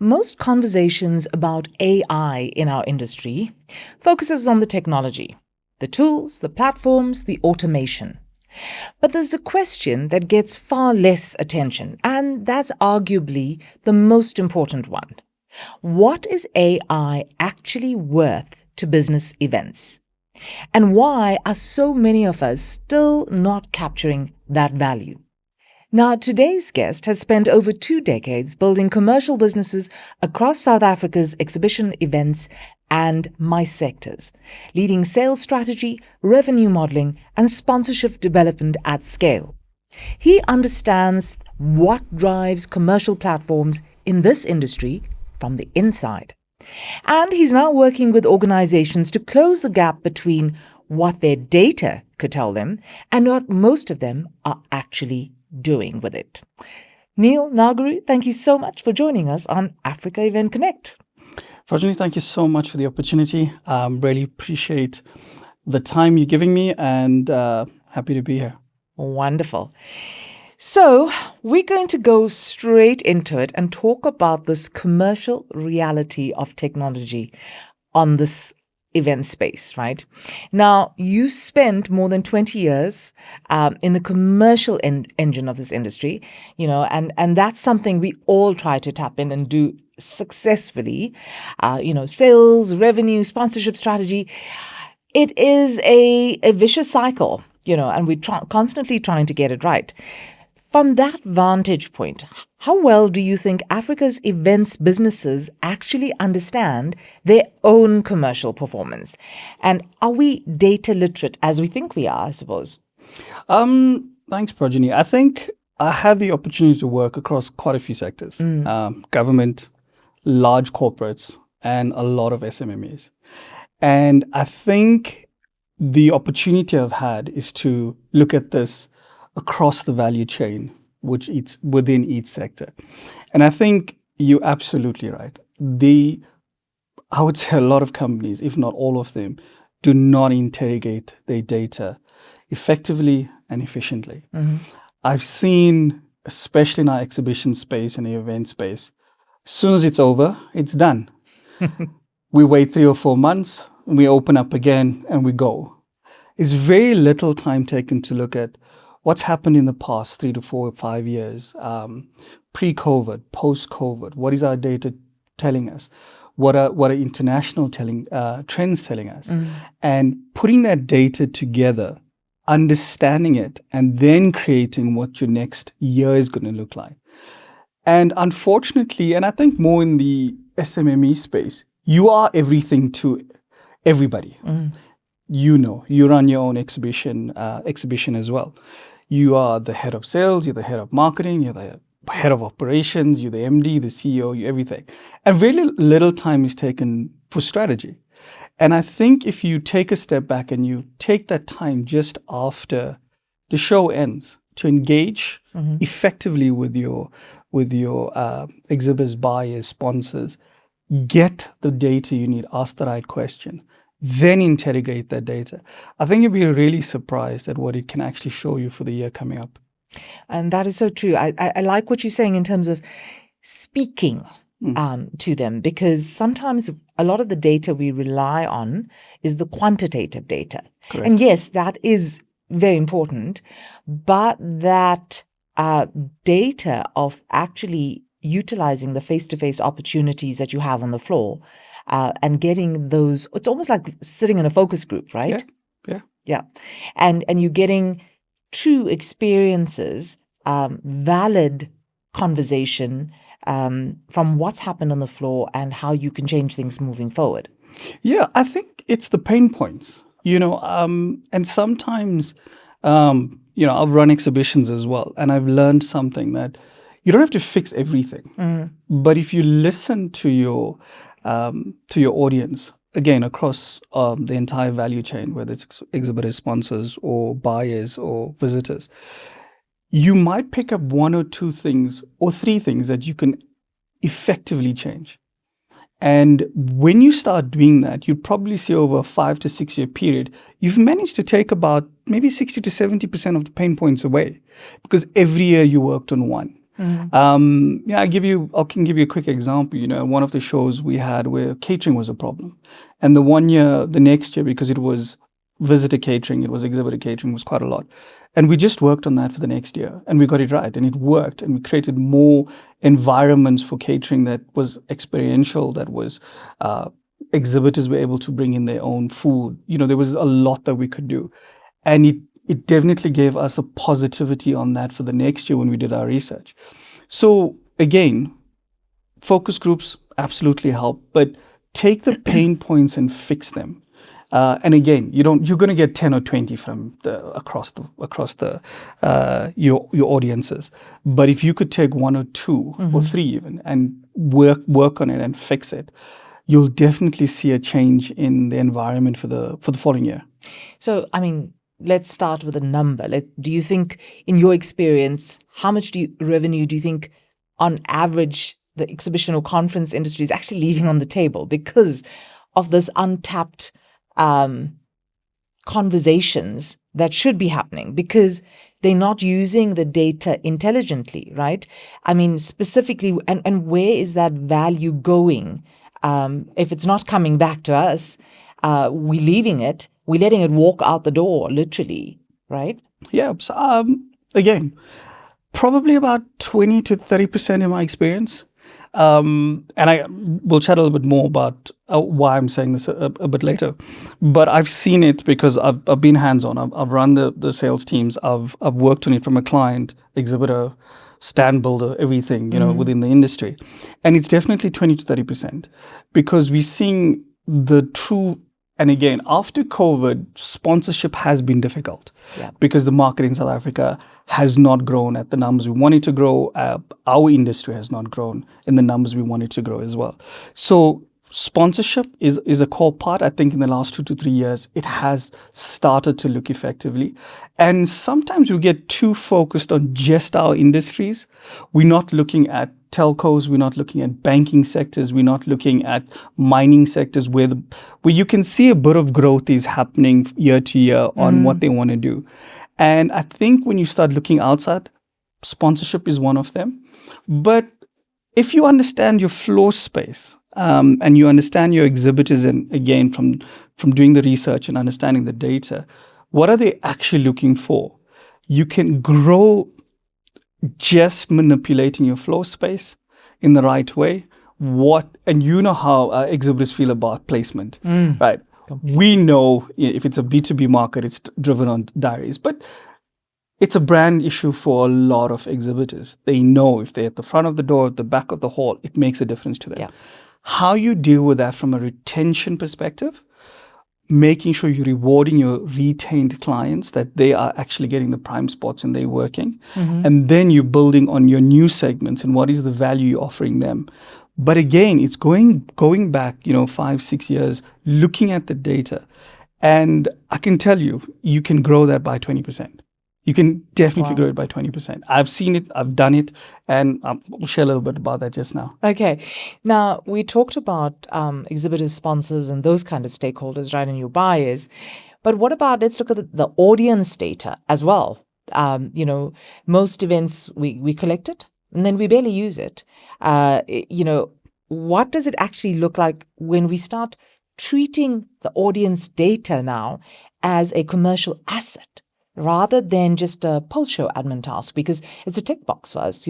Most conversations about AI in our industry focuses on the technology, the tools, the platforms, the automation. But there's a question that gets far less attention, and that's arguably the most important one. What is AI actually worth to business events? And why are so many of us still not capturing that value? Now, today's guest has spent over 2 decades building commercial businesses across South Africa's exhibition events and MICE sectors, leading sales strategy, revenue modeling, and sponsorship development at scale. He understands what drives commercial platforms in this industry from the inside. And he's now working with organizations to close the gap between what their data could tell them and what most of them are actually doing with it. Neil Naguru, thank you so much for joining us on Africa Event Connect. Prajani, thank you so much for the opportunity. Really appreciate the time you're giving me and happy to be here. Wonderful. So we're going to go straight into it and talk about this commercial reality of technology on this event space, right? Now, you spent more than 20 years in the commercial engine of this industry, and that's something we all try to tap in and do successfully. Sales, revenue, sponsorship strategy. It is a vicious cycle, and we're constantly trying to get it right. From that vantage point, how well do you think Africa's events businesses actually understand their own commercial performance? And are we data literate as we think we are, I suppose? Thanks, Prajani. I think I had the opportunity to work across quite a few sectors, government, large corporates, and a lot of SMMEs. And I think the opportunity I've had is to look at this across the value chain, which it's within each sector. And I think you're absolutely right. I would say a lot of companies, if not all of them, do not interrogate their data effectively and efficiently. Mm-hmm. I've seen, especially in our exhibition space and the event space, as soon as it's over, it's done. We wait 3 or 4 months, we open up again, and we go. It's very little time taken to look at what's happened in the past 3 to 4 or 5 years, pre-COVID, post-COVID. What is our data telling us? What are international trends telling us? Mm. And putting that data together, understanding it, and then creating what your next year is going to look like. And unfortunately, and I think more in the SMME space, you are everything to everybody. Mm. You run your own exhibition as well. You are the head of sales, you're the head of marketing, you're the head of operations, you're the MD, the CEO, you're everything. And really little time is taken for strategy. And I think if you take a step back and you take that time just after the show ends to engage effectively with your exhibitors, buyers, sponsors, get the data you need, ask the right question, then integrate that data, I think you'll be really surprised at what it can actually show you for the year coming up. And that is so true. I like what you're saying in terms of speaking to them, because sometimes a lot of the data we rely on is the quantitative data. Correct. And yes, that is very important, but that data of actually utilizing the face-to-face opportunities that you have on the floor and getting those, it's almost like sitting in a focus group, right? Yeah. And you're getting true experiences, valid conversation from what's happened on the floor and how you can change things moving forward. Yeah, I think it's the pain points, and sometimes, I've run exhibitions as well, and I've learned something that you don't have to fix everything, but if you listen to your audience, again, across the entire value chain, whether it's exhibitors, sponsors, or buyers or visitors, you might pick up 1 or 2 things or 3 things that you can effectively change. And when you start doing that, you'd probably see over a 5 to 6 year period, you've managed to take about maybe 60 to 70% of the pain points away, because every year you worked on one. I can give you a quick example. One of the shows we had where catering was a problem, and the next year, because it was visitor catering, it was exhibitor catering, was quite a lot, and we just worked on that for the next year, and we got it right, and it worked, and we created more environments for catering that was experiential, that was exhibitors were able to bring in their own food. There was a lot that we could do, and it definitely gave us a positivity on that for the next year when we did our research. So again, focus groups absolutely help, but take the pain points and fix them. And again, you're going to get 10 or 20 from across your audiences. But if you could take one or two or three even and work on it and fix it, you'll definitely see a change in the environment for the following year. So, let's start with a number. Do you think, in your experience, how much revenue do you think, on average, the exhibition or conference industry is actually leaving on the table because of this untapped conversations that should be happening, because they're not using the data intelligently, right? Specifically, and where is that value going? If it's not coming back to us, we're leaving it. We're letting it walk out the door, literally, right? Yeah. So, again, probably about 20 to 30% in my experience. And I will chat a little bit more about why I'm saying this a bit later. But I've seen it because I've been hands-on. I've run the sales teams. I've worked on it from a client, exhibitor, stand builder, everything, within the industry. And it's definitely 20 to 30% because we're seeing the true. And again, after COVID, sponsorship has been difficult because the market in South Africa has not grown at the numbers we wanted to grow. Our industry has not grown in the numbers we wanted to grow as well. So sponsorship is a core part. I think in the last 2 to 3 years, it has started to look effectively. And sometimes we get too focused on just our industries. We're not looking at telcos, we're not looking at banking sectors, we're not looking at mining sectors where you can see a bit of growth is happening year to year on what they want to do. And I think when you start looking outside, sponsorship is one of them. But if you understand your floor space and you understand your exhibitors, and again, from doing the research and understanding the data, what are they actually looking for? You can grow just manipulating your floor space in the right way. And you know how exhibitors feel about placement, right? We know if it's a B2B market, it's driven on diaries, but it's a brand issue for a lot of exhibitors. They know if they're at the front of the door, at the back of the hall, it makes a difference to them. Yeah. How you deal with that from a retention perspective, making sure you're rewarding your retained clients, that they are actually getting the prime spots and they're working. And then you're building on your new segments and what is the value you're offering them. But again, it's going back, 5-6 years, looking at the data. And I can tell you, you can grow that by 20%. You can definitely grow it by 20%. I've seen it, I've done it, and we'll share a little bit about that just now. Okay. Now, we talked about exhibitors, sponsors, and those kind of stakeholders, right, and your buyers. But what about, let's look at the audience data as well. Most events, we collect it, and then we barely use it. What does it actually look like when we start treating the audience data now as a commercial asset, rather than just a post-show admin task? Because it's a tick box for us.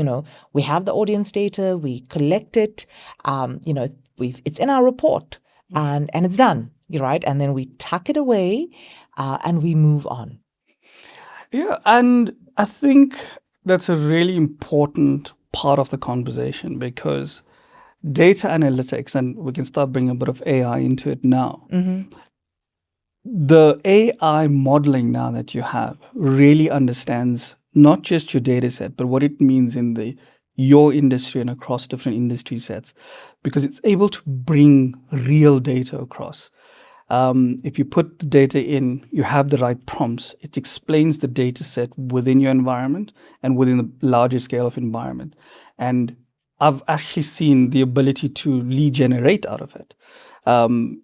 We have the audience data, we collect it, it's in our report, and it's done, right? And then we tuck it away, and we move on. Yeah, and I think that's a really important part of the conversation, because data analytics, and we can start bringing a bit of AI into it now. The AI modeling now that you have really understands not just your data set, but what it means in your industry and across different industry sets, because it's able to bring real data across. If you put the data in, you have the right prompts, it explains the data set within your environment and within the larger scale of environment. And I've actually seen the ability to lead generate out of it.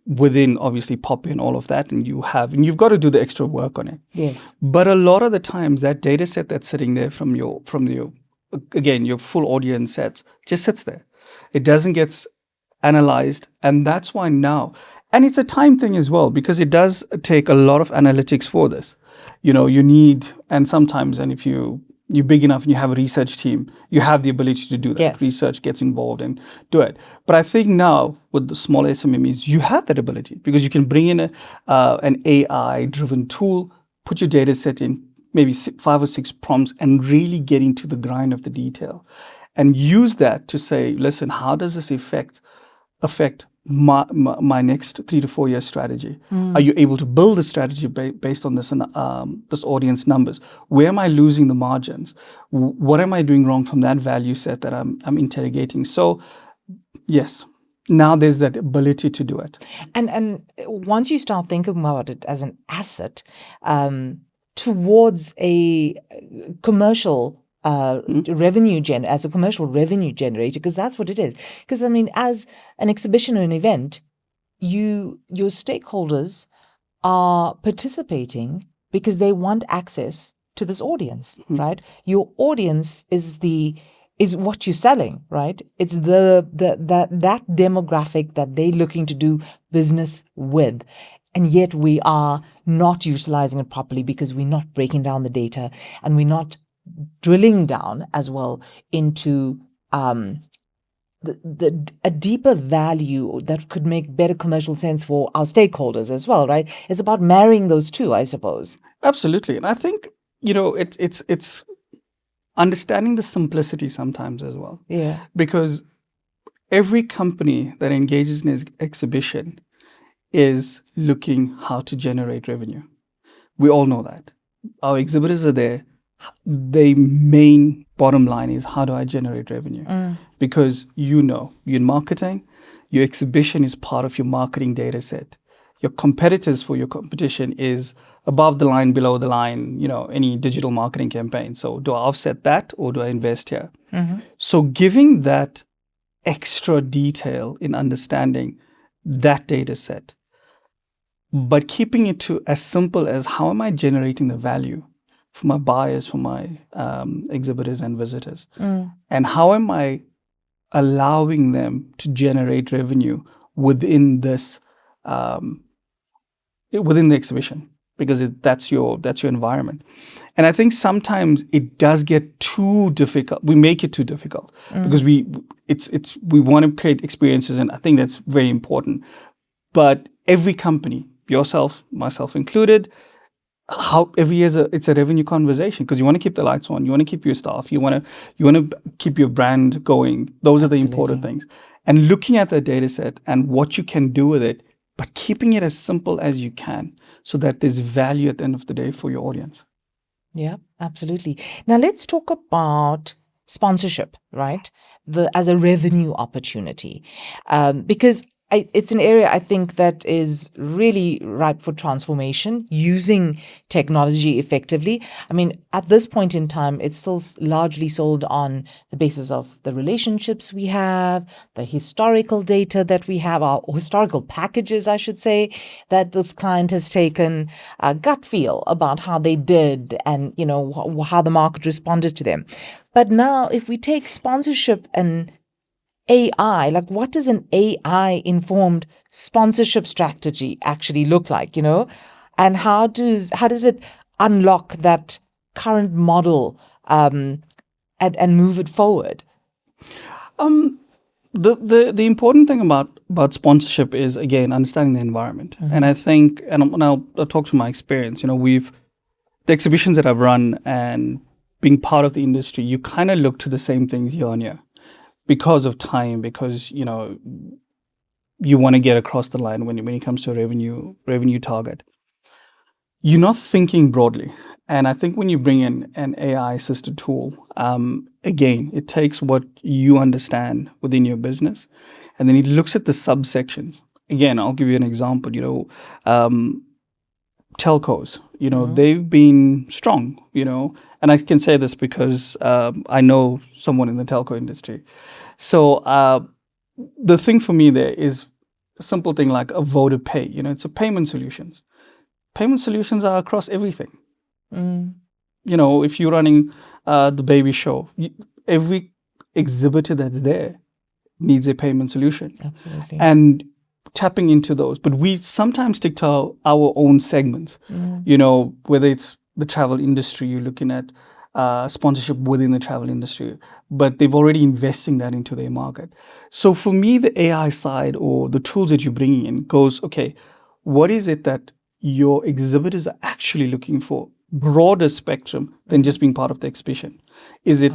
Within obviously Poppy and all of that, and you've got to do the extra work on it. Yes. But a lot of the times that data set that's sitting there from your again, your full audience sets just sits there. It doesn't get analyzed. And that's why now, and it's a time thing as well, because it does take a lot of analytics for this. You need, and sometimes, and if you're big enough and you have a research team, you have the ability to do that. Yes. Research gets involved and do it. But I think now with the small SMMEs, you have that ability because you can bring in an AI-driven tool, put your data set in, maybe 5 or 6 prompts, and really get into the grind of the detail, and use that to say, listen, how does this affect my next 3 to 4 year strategy? Are you able to build a strategy based on this this audience numbers? Where am I losing the margins? What am I doing wrong from that value set that I'm interrogating? So yes, now there's that ability to do it. And once you start thinking about it as an asset towards a commercial revenue as a commercial revenue generator, because that's what it is. Because I mean, as an exhibition or an event, your stakeholders are participating because they want access to this audience, right? Your audience is what you're selling, right? It's that demographic that they're looking to do business with. And yet we are not utilizing it properly because we're not breaking down the data and we're not drilling down as well into a deeper value that could make better commercial sense for our stakeholders as well, right? It's about marrying those two, I suppose. Absolutely. And I think, it's understanding the simplicity sometimes as well. Yeah. Because every company that engages in an exhibition is looking how to generate revenue. We all know that. Our exhibitors are there. The main bottom line is, how do I generate revenue? Because you're in marketing, your exhibition is part of your marketing data set. Your competitors for your competition is above the line, below the line, any digital marketing campaign. So do I offset that or do I invest here? So giving that extra detail in understanding that data set, but keeping it to as simple as, how am I generating the value for my buyers, for my exhibitors and visitors? And how am I allowing them to generate revenue within this, within the exhibition? Because that's your environment. And I think sometimes it does get too difficult. We make it too difficult because we want to create experiences, and I think that's very important. But every company, yourself, myself included, every year it's a revenue conversation, because you want to keep the lights on, you want to keep your staff, you want to keep your brand going. Those are the important things. And looking at the data set and what you can do with it, but keeping it as simple as you can, so that there's value at the end of the day for your audience. Yeah, absolutely. Now let's talk about sponsorship, right? As a revenue opportunity, because it's an area I think that is really ripe for transformation, using technology effectively. I mean, at this point in time, it's still largely sold on the basis of the relationships we have, the historical data that we have, our historical packages, I should say, that this client has taken a gut feel about how they did and, how the market responded to them. But now if we take sponsorship and AI, like, what does an AI-informed sponsorship strategy actually look like, and how does it unlock that current model and move it forward? The important thing about sponsorship is, again, understanding the environment. And I think, and I'll talk from my experience, the exhibitions that I've run and being part of the industry, you kind of look to the same things year on year. Because of time, because you want to get across the line when it comes to a revenue target. You're not thinking broadly, and I think when you bring in an AI-assisted tool, again, it takes what you understand within your business, and then it looks at the subsections. Again, I'll give you an example. Telcos, they've been strong, and I can say this because I know someone in the telco industry. So the thing for me there is a simple thing like a Voda Pay. It's a payment solutions. Payment solutions are across everything. If you're running the baby show, every exhibitor that's there needs a payment solution. Absolutely. And tapping into those. But we sometimes stick to our own segments, whether it's the travel industry, you're looking at sponsorship within the travel industry, but they've already investing that into their market. So for me, the AI side or the tools that you're bringing in goes, okay, what is it that your exhibitors are actually looking for? Broader spectrum than just being part of the exhibition. Is it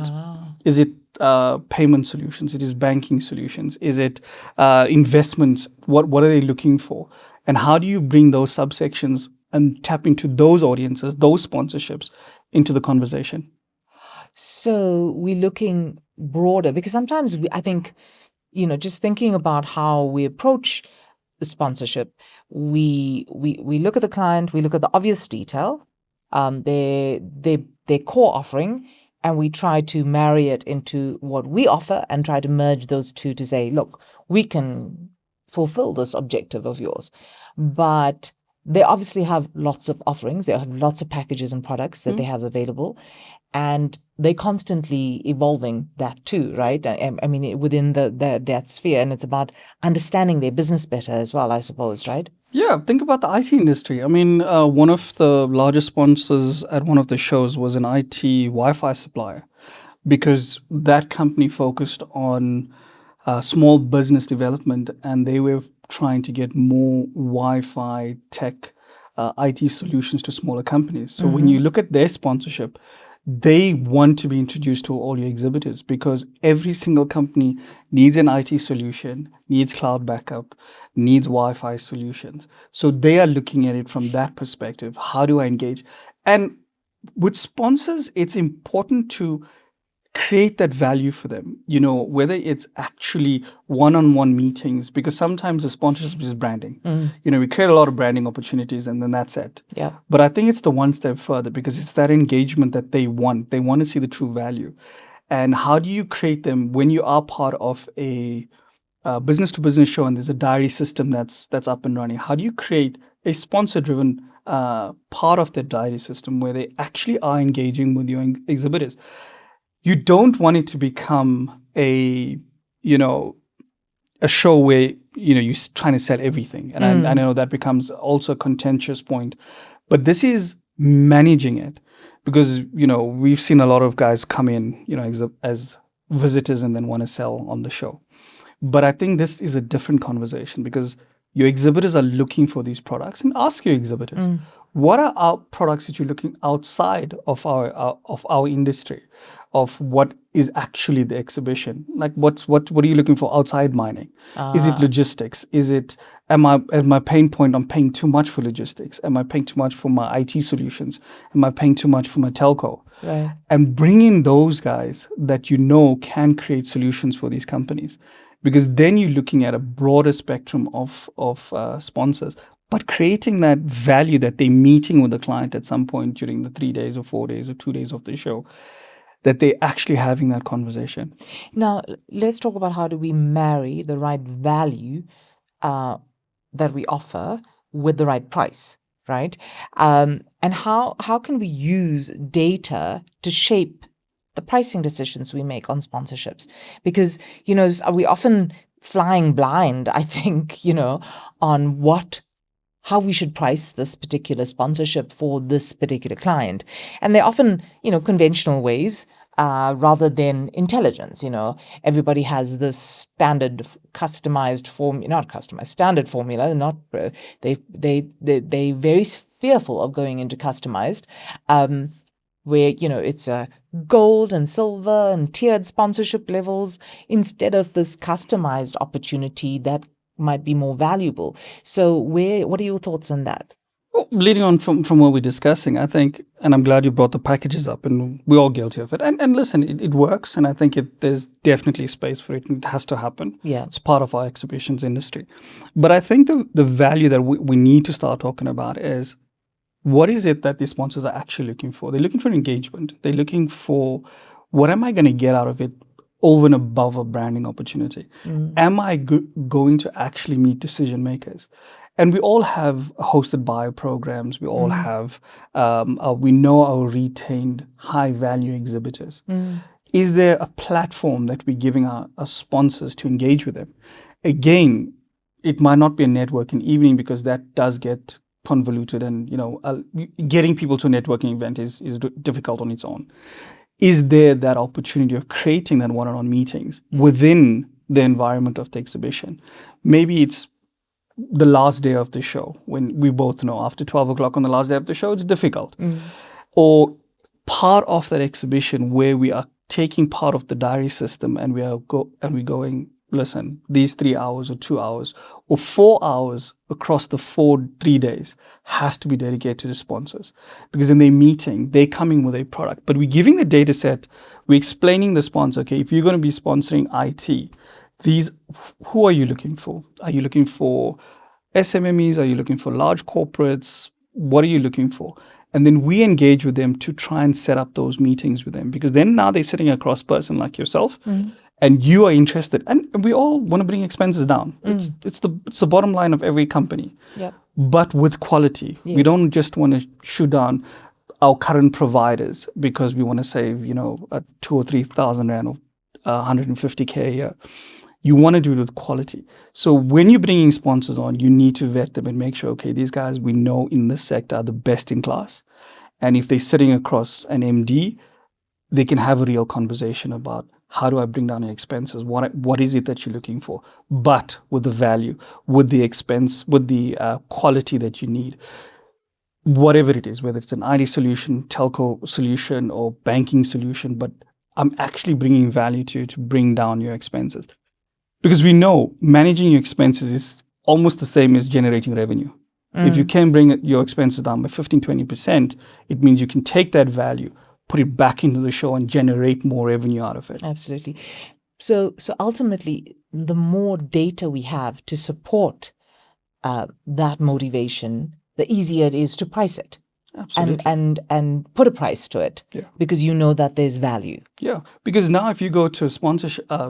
payment solutions? It is banking solutions? Is it investments? What are they looking for? And how do you bring those subsections and tap into those audiences, those sponsorships into the conversation? So we're looking broader because sometimes I think, just thinking about how we approach the sponsorship, we look at the client, we look at the obvious detail, their core offering, and we try to marry it into what we offer and try to merge those two to say, look, we can fulfill this objective of yours. But they obviously have lots of offerings. They have lots of packages and products that they have available. And they're constantly evolving that too, right? I mean, within that sphere. And it's about understanding their business better as well, I suppose, right? Yeah, think about the IT industry. I mean, one of the largest sponsors at one of the shows was an IT Wi-Fi supplier, because that company focused on small business development, and they were trying to get more Wi-Fi tech IT solutions to smaller companies. So when you look at their sponsorship, they want to be introduced to all your exhibitors, because every single company needs an IT solution, needs cloud backup, needs Wi-Fi solutions. So they are looking at it from that perspective. How do I engage? And with sponsors, it's important to create that value for them, whether it's actually one-on-one meetings, because sometimes the sponsorship is branding. We create a lot of branding opportunities and then that's it. Yeah. But I think it's the one step further, because it's that engagement that they want. They want to see the true value. And how do you create them when you are part of a business-to-business show and there's a diary system that's up and running? How do you create a sponsor-driven part of that diary system where they actually are engaging with your exhibitors? You don't want it to become a show where, you're trying to sell everything. And I know that becomes also a contentious point. But this is managing it, because, we've seen a lot of guys come in, as visitors and then want to sell on the show. But I think this is a different conversation, because your exhibitors are looking for these products, and ask your exhibitors, what are our products that you're looking outside of our industry, of what is actually the exhibition? Like what are you looking for outside mining? Is it logistics? Is it am my pain point? I'm paying too much for logistics. Am I paying too much for my IT solutions? Am I paying too much for my telco? Right. And bring in those guys that can create solutions for these companies, because then you're looking at a broader spectrum of sponsors, but creating that value that they're meeting with the client at some point during the 3 days or 4 days or 2 days of the show, that they're actually having that conversation. Now, let's talk about how do we marry the right value that we offer with the right price, right? And how can we use data to shape the pricing decisions we make on sponsorships? Because, we often flying blind, I think, on how we should price this particular sponsorship for this particular client. And they're often, conventional ways rather than intelligence. Everybody has this standard customized standard formula. Not they very fearful of going into customized, where, it's a gold and silver and tiered sponsorship levels instead of this customized opportunity that might be more valuable. So what are your thoughts on that? Well, leading on from what we're discussing, I think, and I'm glad you brought the packages up, and we're all guilty of it. And listen, it works, and I think there's definitely space for it, and it has to happen. Yeah. It's part of our exhibitions industry. But I think the value that we need to start talking about is, what is it that the sponsors are actually looking for? They're looking for engagement. They're looking for, what am I going to get out of it over and above a branding opportunity? Am I going to actually meet decision makers? And we all have hosted buyer programs. We all have, we know our retained high value exhibitors. Is there a platform that we're giving our sponsors to engage with them? Again, it might not be a networking evening because that does get convoluted, and getting people to a networking event is difficult on its own. Is there that opportunity of creating that one-on-one meetings within the environment of the exhibition? Maybe it's the last day of the show, when we both know after 12 o'clock on the last day of the show, it's difficult. Or part of that exhibition where we are taking part of the diary system and we're going, listen, these 3 hours or 2 hours or 4 hours across the 3 days has to be dedicated to the sponsors, because in their meeting, they're coming with a product, but we're giving the data set, we're explaining the sponsor, okay, if you're going to be sponsoring IT, who are you looking for? Are you looking for SMMEs? Are you looking for large corporates? What are you looking for? And then we engage with them to try and set up those meetings with them, because then now they're sitting across person like yourself, and you are interested, and we all want to bring expenses down. It's the bottom line of every company, but with quality. Yes. We don't just want to shoot down our current providers because we want to save, 2,000 or 3,000 rand or 150K a year. You want to do it with quality. So when you're bringing sponsors on, you need to vet them and make sure, okay, these guys we know in this sector are the best in class. And if they're sitting across an MD, they can have a real conversation about how do I bring down your expenses? What is it that you're looking for? But with the value, with the expense, with the quality that you need. Whatever it is, whether it's an IT solution, telco solution, or banking solution, but I'm actually bringing value to you to bring down your expenses. Because we know managing your expenses is almost the same as generating revenue. If you can bring your expenses down by 15, 20%, it means you can take that value, put it back into the show and generate more revenue out of it. Absolutely. So ultimately, the more data we have to support that motivation, the easier it is to price it. Absolutely. And put a price to it, because you know that there's value. Yeah, because now if you go to a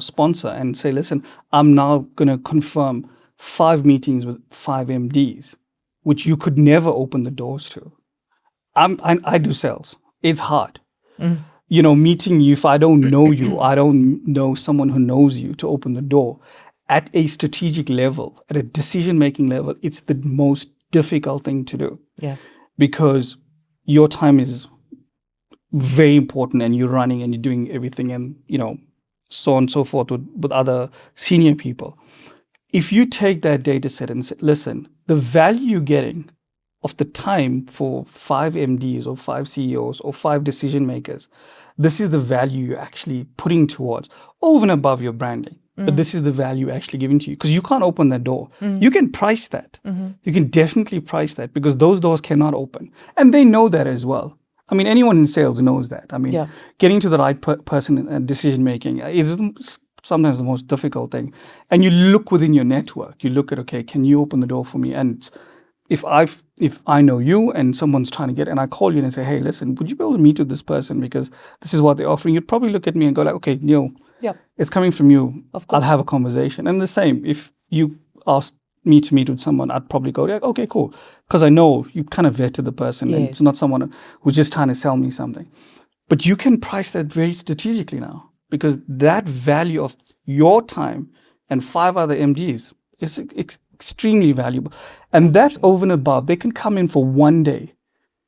sponsor and say, listen, I'm now going to confirm 5 meetings with 5 MDs, which you could never open the doors to. I do sales. It's hard. Meeting you, if I don't know you, I don't know someone who knows you, to open the door. At a strategic level, at a decision-making level, it's the most difficult thing to do. Yeah. Because your time is very important and you're running and you're doing everything and, so on and so forth with other senior people. If you take that data set and say, listen, the value you're getting of the time for 5 MDs or 5 CEOs or 5 decision makers, this is the value you're actually putting towards over and above your branding. But this is the value actually given to you, because you can't open that door. You can price that. You can definitely price that, because those doors cannot open. And they know that as well. I mean, anyone in sales knows that. I mean, getting to the right person and decision making is sometimes the most difficult thing. And you look within your network. You look at, okay, can you open the door for me? And if I know you and someone's trying to get, and I call you and say, hey, listen, would you be able to meet with this person because this is what they're offering? You'd probably look at me and go like, okay, Neil, it's coming from you. I'll have a conversation. And the same, if you asked me to meet with someone, I'd probably go, yeah, okay, cool. Because I know you kind of vetted the person and it's not someone who's just trying to sell me something. But you can price that very strategically now, because that value of your time and 5 other MDs is extremely valuable. And that's over and above. They can come in for one day,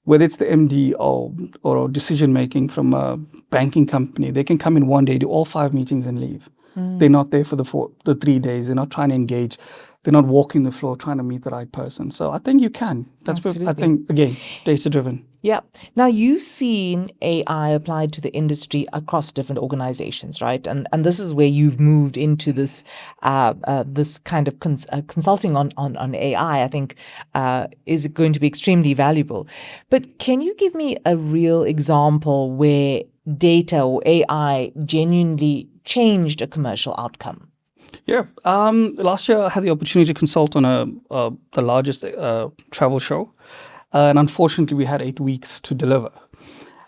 whether it's the MD or decision making from a banking company. They can come in one day, do all 5 meetings and leave. They're not there for the 3 days. They're not trying to engage. They're not walking the floor trying to meet the right person. So I think you can. That's where, I think, again, data driven. Yeah. Now, you've seen AI applied to the industry across different organizations, right? And this is where you've moved into this this kind of consulting on AI, I think, is going to be extremely valuable. But can you give me a real example where data or AI genuinely changed a commercial outcome? Yeah. Last year, I had the opportunity to consult on the largest travel show. And unfortunately, we had 8 weeks to deliver.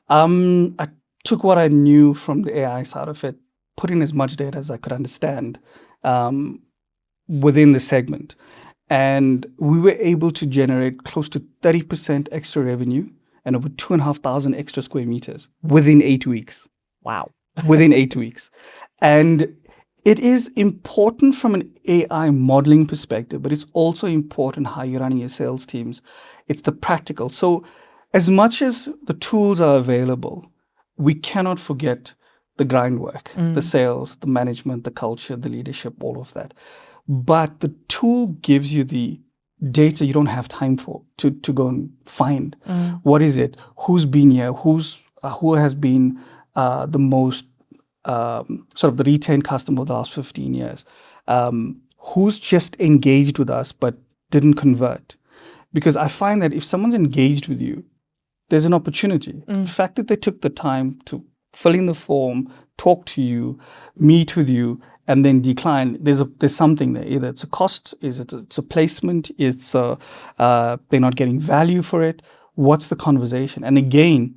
I took what I knew from the AI side of it, put in as much data as I could understand within the segment. And we were able to generate close to 30% extra revenue and over 2,500 extra square meters within 8 weeks. Wow. within 8 weeks. And it is important from an AI modeling perspective, but it's also important how you're running your sales teams. It's the practical. So as much as the tools are available, we cannot forget the grind work, the sales, the management, the culture, the leadership, all of that. But the tool gives you the data you don't have time for to go and find. What is it? Who's been here? Who has been the most sort of the retained customer of the last 15 years? Who's just engaged with us but didn't convert? Because I find that if someone's engaged with you, there's an opportunity. The fact that they took the time to fill in the form, talk to you, meet with you, and then decline, there's something there. Either it's a cost, it's a placement, they're not getting value for it. What's the conversation? And again,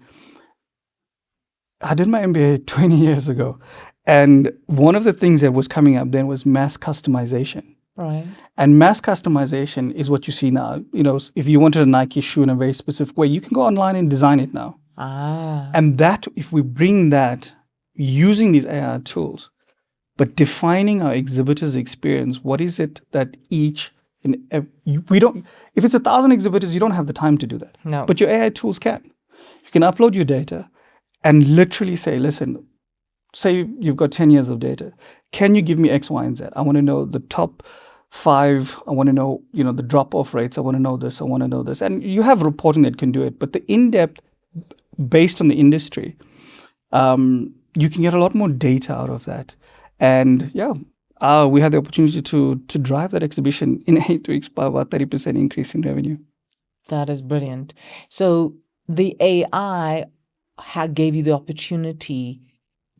I did my MBA 20 years ago, and one of the things that was coming up then was mass customization. Right. And mass customization is what you see now. If you wanted a Nike shoe in a very specific way, you can go online and design it now. And that, if we bring that using these AI tools, but defining our exhibitors' experience, what is it that if it's 1,000 exhibitors, you don't have the time to do that. No. But your AI tools can. You can upload your data and literally say, listen, say you've got 10 years of data. Can you give me X, Y, and Z? I want to know the top 5. I want to know, the drop-off rates. I want to know this. I want to know this. And you have reporting that can do it. But the in-depth, based on the industry, you can get a lot more data out of that. And we had the opportunity to drive that exhibition in 8 weeks by about 30% increase in revenue. That is brilliant. So the AI gave you the opportunity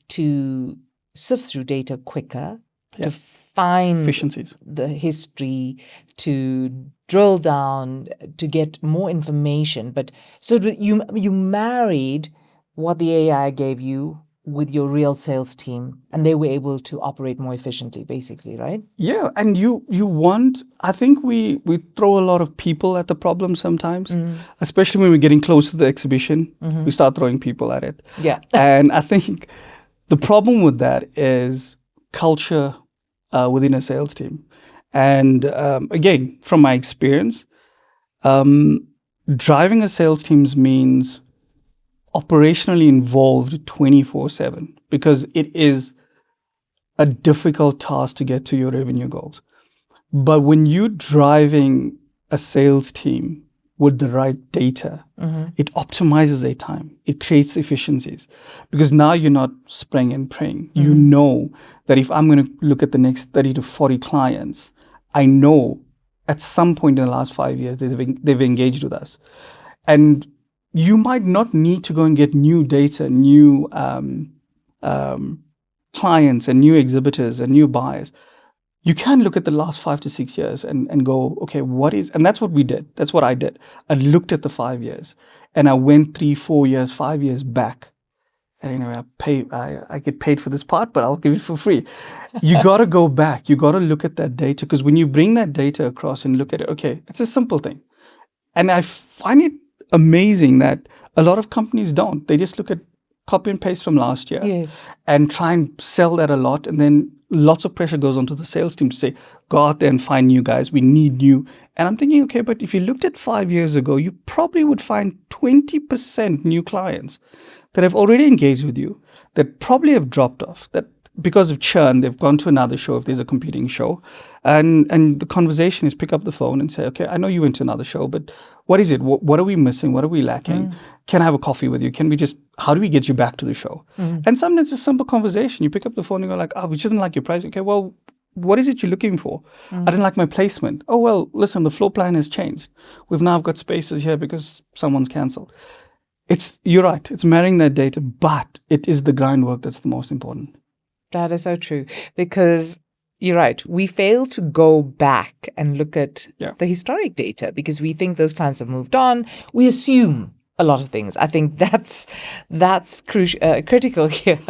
to sift through data quicker, to find efficiencies, the history, to drill down, to get more information. But so you married what the AI gave you with your real sales team, and they were able to operate more efficiently, basically, right? Yeah, and I think we throw a lot of people at the problem sometimes, especially when we're getting close to the exhibition, we start throwing people at it. Yeah. And I think the problem with that is culture within a sales team. And again, from my experience, driving a sales team means operationally involved 24/7, because it is a difficult task to get to your revenue goals. But when you're driving a sales team with the right data, it optimizes their time. It creates efficiencies, because now you're not spraying and praying. You know that if I'm going to look at the next 30 to 40 clients, I know at some point in the last 5 years they've engaged with us. And you might not need to go and get new data, new clients and new exhibitors and new buyers. You can look at the last 5 to 6 years and go, okay, and that's what we did. That's what I did. I looked at the 5 years and I went 3, 4 years, 5 years back. And anyway, I get paid for this part, but I'll give it for free. You got to go back. You got to look at that data, because when you bring that data across and look at it, okay, it's a simple thing. And I find it amazing that a lot of companies don't. They just look at copy and paste from last year and try and sell that a lot. And then lots of pressure goes onto the sales team to say, go out there and find new guys. We need new. And I'm thinking, okay, but if you looked at 5 years ago, you probably would find 20% new clients that have already engaged with you, that probably have dropped off, that because of churn, they've gone to another show if there's a competing show. And the conversation is pick up the phone and say, okay, I know you went to another show, but what is it? What are we missing? What are we lacking? Can I have a coffee with you? How do we get you back to the show? And sometimes it's a simple conversation. You pick up the phone and you're like, we just didn't like your price. Okay, well, what is it you're looking for? I didn't like my placement. Oh, well, listen, the floor plan has changed. We've now got spaces here because someone's canceled. You're right. It's marrying that data, but it is the grind work that's the most important. That is so true, because you're right. We fail to go back and look at the historic data because we think those clients have moved on. We assume a lot of things. I think that's critical here.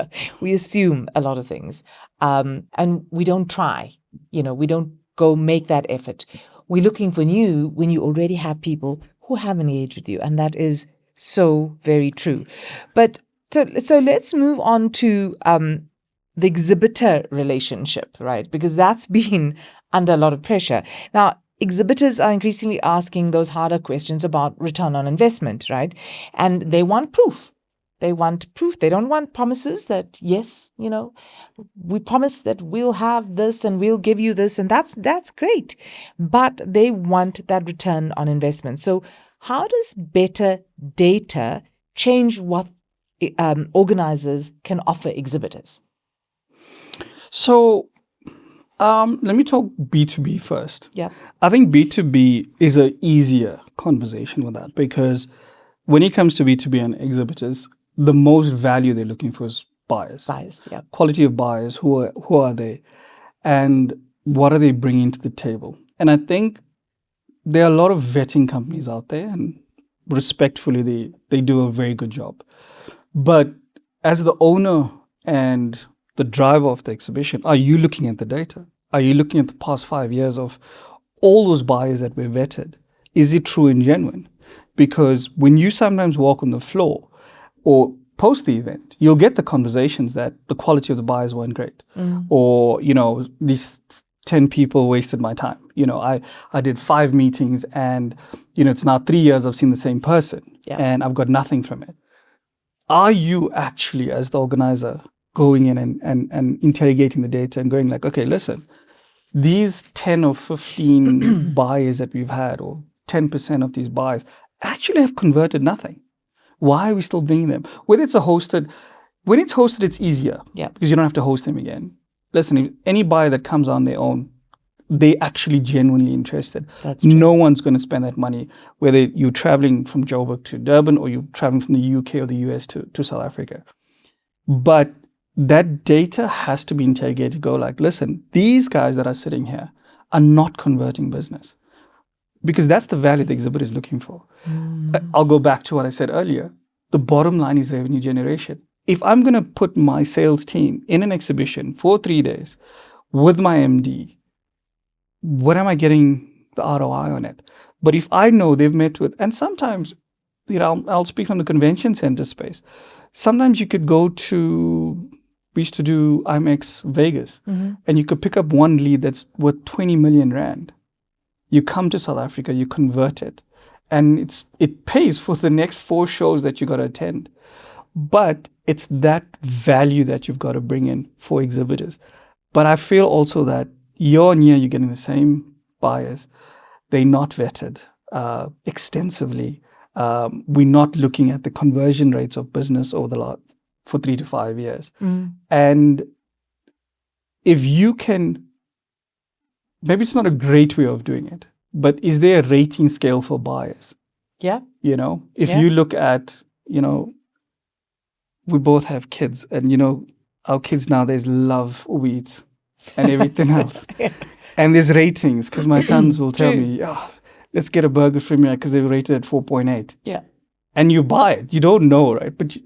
We assume a lot of things, and we don't try. We don't go make that effort. We're looking for new when you already have people who have engaged with you, and that is so very true. But So let's move on to the exhibitor relationship, right? Because that's been under a lot of pressure. Now, exhibitors are increasingly asking those harder questions about return on investment, right? And they want proof. They want proof. They don't want promises that, yes, we promise that we'll have this and we'll give you this, and that's great. But they want that return on investment. So how does better data change what organizers can offer exhibitors? So let me talk B2B first. Yeah. I think B2B is an easier conversation with that, because when it comes to B2B and exhibitors, the most value they're looking for is buyers. Buyers, yeah. Quality of buyers, who are they, and what are they bringing to the table? And I think there are a lot of vetting companies out there, and respectfully, they do a very good job. But as the owner and the driver of the exhibition, are you looking at the data? Are you looking at the past 5 years of all those buyers that were vetted? Is it true and genuine? Because when you sometimes walk on the floor or post the event, you'll get the conversations that the quality of the buyers weren't great. Or, these 10 people wasted my time. I did 5 meetings and, it's now 3 years I've seen the same person and I've got nothing from it. Are you actually, as the organizer, going in and interrogating the data and going like, okay, listen, these 10 or 15 buyers that we've had, or 10% of these buyers, actually have converted nothing. Why are we still bringing them? When it's hosted, it's easier because you don't have to host them again. Listen, if any buyer that comes on their own, they actually genuinely interested. That's true. No one's going to spend that money, whether you're traveling from Joburg to Durban or you're traveling from the UK or the US to South Africa. But that data has to be interrogated, go like, listen, these guys that are sitting here are not converting business. Because that's the value the exhibitor is looking for. I'll go back to what I said earlier. The bottom line is revenue generation. If I'm going to put my sales team in an exhibition for 3 days with my MD, what am I getting the ROI on it? But if I know they've met with, and sometimes, I'll speak from the convention center space. Sometimes you could go to, we used to do IMEX Vegas, and you could pick up one lead that's worth 20 million rand. You come to South Africa, you convert it, and it pays for the next 4 shows that you got to attend. But it's that value that you've got to bring in for exhibitors. But I feel also that year on year, you're getting the same buyers. They're not vetted extensively. We're not looking at the conversion rates of business over the last for 3 to 5 years. And if you can, maybe it's not a great way of doing it, but is there a rating scale for buyers? Yeah. If you look at, we both have kids, and our kids nowadays love Uber Eats and everything else. And there's ratings, because my sons will tell me, let's get a burger from here because they were rated at 4.8. Yeah. And you buy it. You don't know, right? But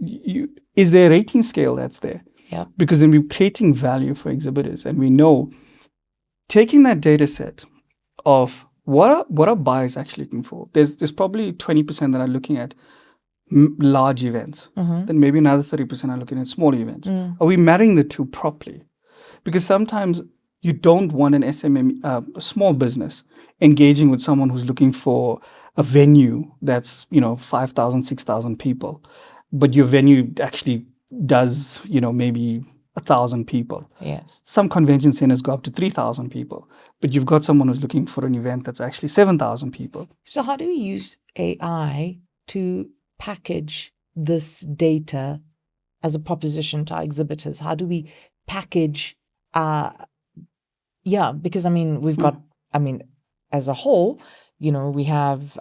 is there a rating scale that's there? Yeah. Because then we're creating value for exhibitors, and we know taking that data set of what are buyers actually looking for. There's probably 20% that are looking at large events. Then maybe another 30% are looking at small events. Are we marrying the two properly? Because sometimes you don't want an SME, a small business, engaging with someone who's looking for a venue that's 5,000, 6,000 people, but your venue actually does maybe 1,000 people. Yes. Some convention centers go up to 3,000 people, but you've got someone who's looking for an event that's actually 7,000 people. So how do we use AI to package this data as a proposition to our exhibitors? How do we package, because we've got, as a whole, we have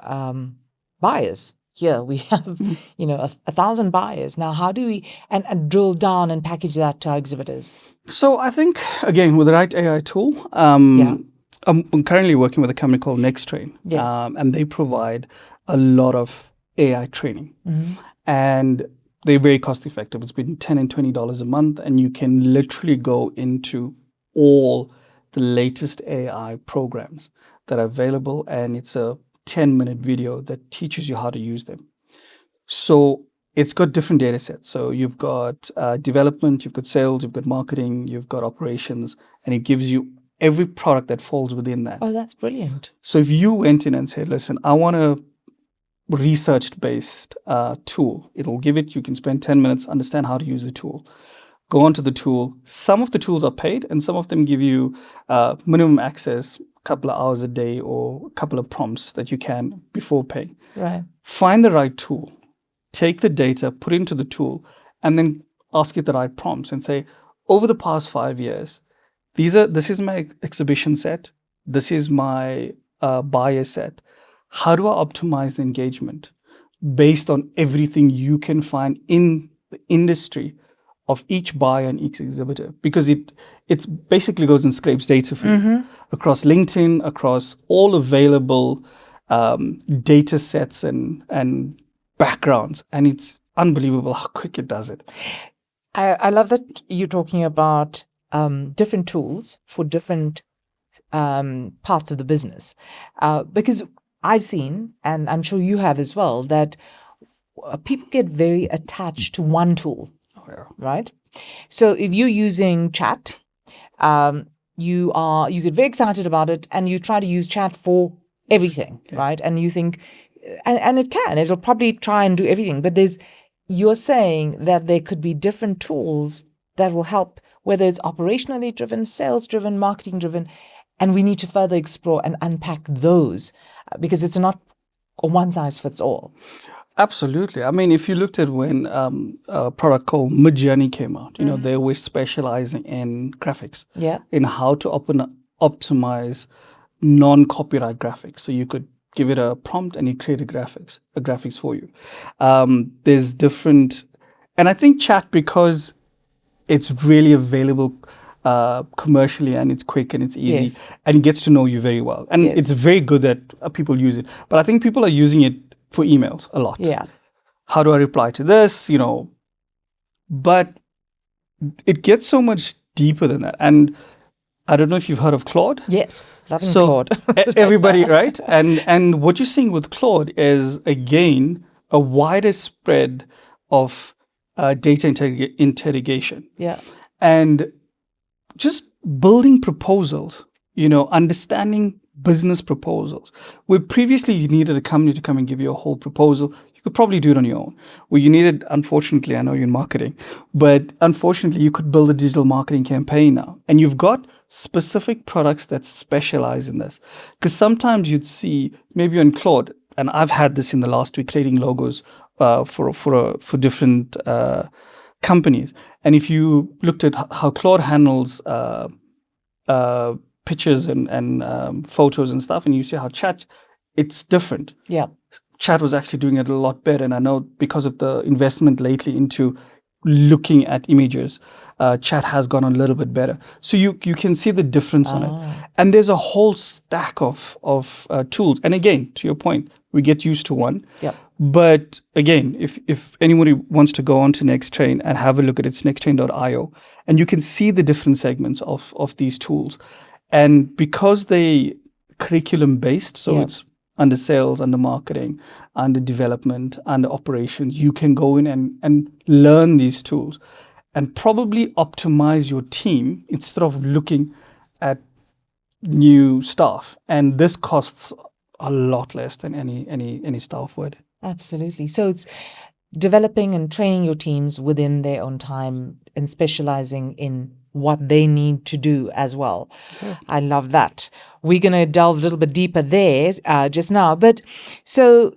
buyers. Here we have, 1,000 buyers. Now, how do we and drill down and package that to our exhibitors? So I think, again, with the right AI tool, I'm currently working with a company called NextTrain. Yes. And they provide a lot of AI training. And they're very cost effective. It's between $10 and $20 a month. And you can literally go into all the latest AI programs that are available. And it's a 10-minute video that teaches you how to use them. So it's got different data sets. So you've got development, you've got sales, you've got marketing, you've got operations, and it gives you every product that falls within that. Oh, that's brilliant. So if you went in and said, listen, I want a research-based tool, it'll give it, you can spend 10 minutes, understand how to use the tool. Go onto the tool. Some of the tools are paid and some of them give you minimum access, a couple of hours a day or a couple of prompts that you can before paying. Right. Find the right tool, take the data, put it into the tool, and then ask it the right prompts and say, over the past 5 years, this is my exhibition set, this is my buyer set. How do I optimize the engagement based on everything you can find in the industry of each buyer and each exhibitor? Because it's basically goes and scrapes data for you across LinkedIn, across all available data sets and backgrounds. And it's unbelievable how quick it does it. I love that you're talking about different tools for different parts of the business. Because I've seen, and I'm sure you have as well, that people get very attached to one tool, right? So if you're using chat, you get very excited about it and you try to use chat for everything, right? And you think, and it'll probably try and do everything, but you're saying that there could be different tools that will help, whether it's operationally driven, sales driven, marketing driven, and we need to further explore and unpack those because it's not a one size fits all. Absolutely. I mean, if you looked at when a product called Midjourney came out, they were specializing in graphics, in how to optimize non-copyright graphics. So you could give it a prompt and it create a graphics for you. There's different, and I think chat, because it's really available commercially and it's quick and it's easy and it gets to know you very well. And it's very good that people use it. But I think people are using it for emails a lot. Yeah. How do I reply to this? But it gets so much deeper than that. And I don't know if you've heard of Claude. Yes, loving Claude. Everybody, right? And what you're seeing with Claude is, again, a wider spread of data interrogation. Yeah. And just building proposals, understanding business proposals. Where previously you needed a company to come and give you a whole proposal, you could probably do it on your own. Where you needed, unfortunately, I know you're in marketing, but unfortunately you could build a digital marketing campaign now. And you've got specific products that specialize in this. Because sometimes you'd see, maybe on Claude, and I've had this in the last week, creating logos for different companies. And if you looked at how Claude handles pictures and photos and stuff, and you see how chat, it's different. Yeah. Chat was actually doing it a lot better. And I know because of the investment lately into looking at images, chat has gone a little bit better. So you can see the difference on it. And there's a whole stack of tools. And again, to your point, we get used to one. Yeah. But again, if anybody wants to go on to NextTrain and have a look at it's nexttrain.io, and you can see the different segments of these tools. And because they curriculum based, so it's under sales, under marketing, under development, under operations, you can go in and learn these tools and probably optimize your team instead of looking at new staff. And this costs a lot less than any staff would. Absolutely. So it's developing and training your teams within their own time and specializing in what they need to do as well. I love that. We're going to delve a little bit deeper there just now. But so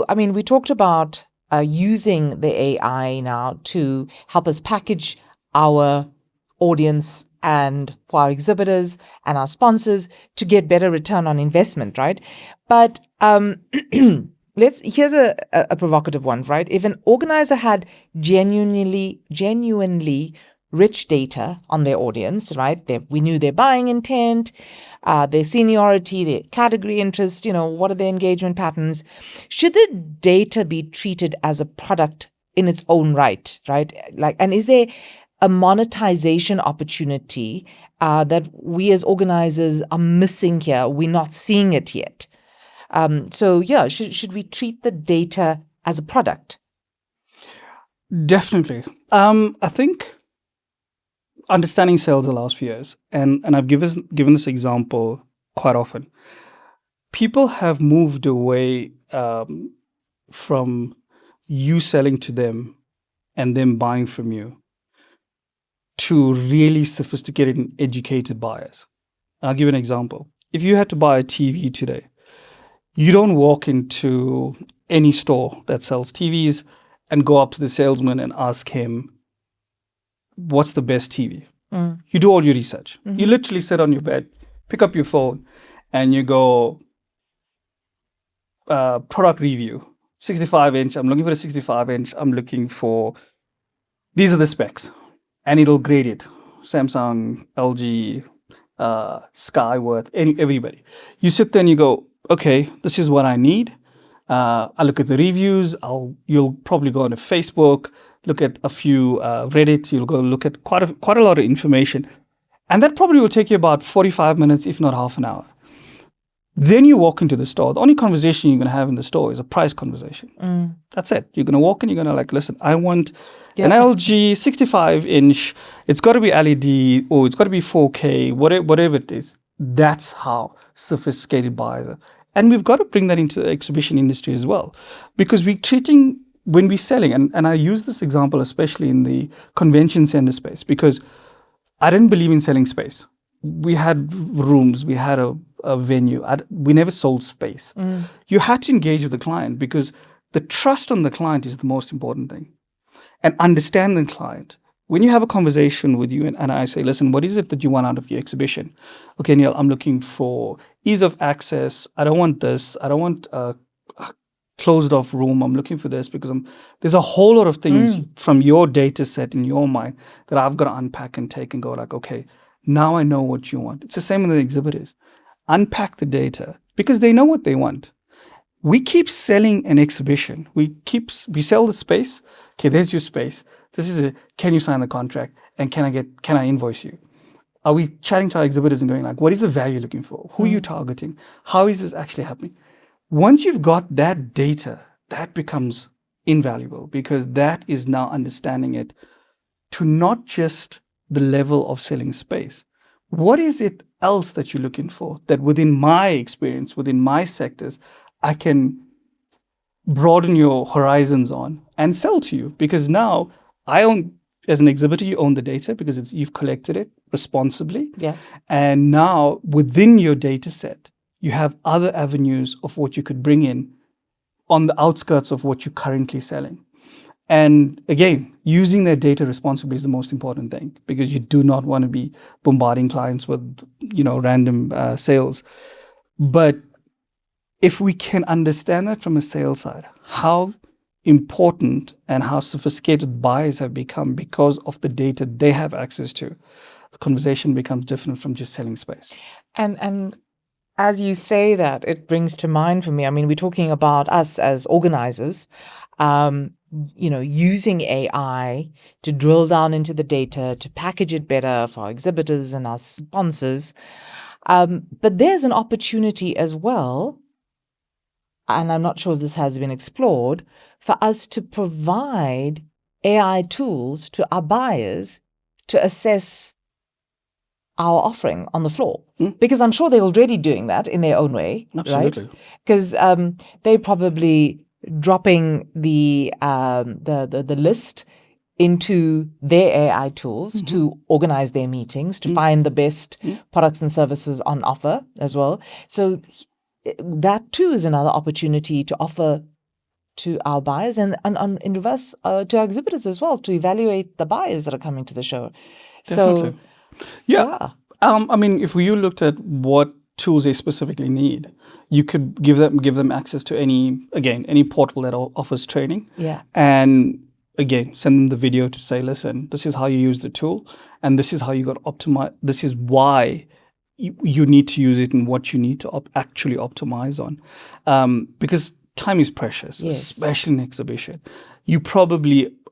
I mean, we talked about using the AI now to help us package our audience and for our exhibitors and our sponsors to get better return on investment, right? But here's a provocative one, right? If an organizer had genuinely rich data on their audience, right? We knew their buying intent, their seniority, their category interest, what are their engagement patterns? Should the data be treated as a product in its own right, right? And is there a monetization opportunity that we as organizers are missing here? We're not seeing it yet. Should we treat the data as a product? Definitely. I think understanding sales the last few years, and I've given this example quite often. People have moved away from you selling to them and them buying from you to really sophisticated and educated buyers. I'll give you an example. If you had to buy a TV today, you don't walk into any store that sells TVs and go up to the salesman and ask him, what's the best TV? You do all your research. You literally sit on your bed, pick up your phone, and you go, product review, 65-inch. I'm looking for a 65-inch. I'm looking for, these are the specs. And it'll grade it. Samsung, LG, Skyworth, everybody. You sit there and you go, okay, this is what I need. I look at the reviews. You'll probably go on to Facebook, look at a few Reddit. You'll go look at quite a lot of information, and that probably will take you about 45 minutes, if not half an hour. Then you walk into the store. The only conversation you're going to have in the store is a price conversation. That's it. You're going to walk in. You're going to listen. I want an LG 65-inch. It's got to be LED, or it's got to be 4K. Whatever it is. That's how sophisticated buyers are. And we've got to bring that into the exhibition industry as well, because when we're selling, and I use this example especially in the convention center space, because I didn't believe in selling space. We had rooms, we had a venue. We never sold space. You had to engage with the client, because the trust on the client is the most important thing. And understand the client. When you have a conversation with you and I say, listen, what is it that you want out of your exhibition? Okay, Neil, I'm looking for ease of access. I don't want this. I don't want a closed off room. I'm looking for this because there's a whole lot of things from your data set in your mind that I've got to unpack and take and go like, okay, now I know what you want. It's the same with the exhibitors. Unpack the data because they know what they want. We keep selling an exhibition. We sell the space. Okay, there's your space. This is can you sign the contract? And can I invoice you? Are we chatting to our exhibitors and going like, what is the value you're looking for? Who are you targeting? How is this actually happening? Once you've got that data, that becomes invaluable, because that is now understanding it to not just the level of selling space. What is it else that you're looking for that within my experience, within my sectors, I can broaden your horizons on and sell to you? Because now as an exhibitor, you own the data because you've collected it responsibly. Yeah. And now within your data set, you have other avenues of what you could bring in on the outskirts of what you're currently selling. And again, using their data responsibly is the most important thing, because you do not want to be bombarding clients with, random sales. But if we can understand that from a sales side, how important and how sophisticated buyers have become because of the data they have access to, the conversation becomes different from just selling space. And as you say that, it brings to mind for me, I mean, we're talking about us as organizers, using AI to drill down into the data, to package it better for our exhibitors and our sponsors. But there's an opportunity as well, and I'm not sure if this has been explored, for us to provide AI tools to our buyers to assess our offering on the floor. Because I'm sure they're already doing that in their own way. Absolutely. Right? Because they're probably dropping the list into their AI tools to organize their meetings, to find the best products and services on offer as well. So that too is another opportunity to offer to our buyers and in reverse to our exhibitors as well, to evaluate the buyers that are coming to the show. Definitely. Yeah. I mean, if you looked at what tools they specifically need, you could give them access to any portal that offers training. Yeah. And again, send them the video to say, listen, this is how you use the tool, and this is how you got to optimize. This is why you need to use it and what you need to actually optimize on. Because time is precious, especially in exhibition.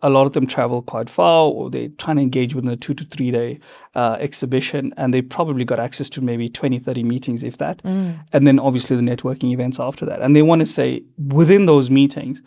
A lot of them travel quite far, or they're trying to engage within a 2 to 3 day exhibition, and they probably got access to maybe 20, 30 meetings, if that. And then obviously the networking events after that. And they want to say, within those meetings,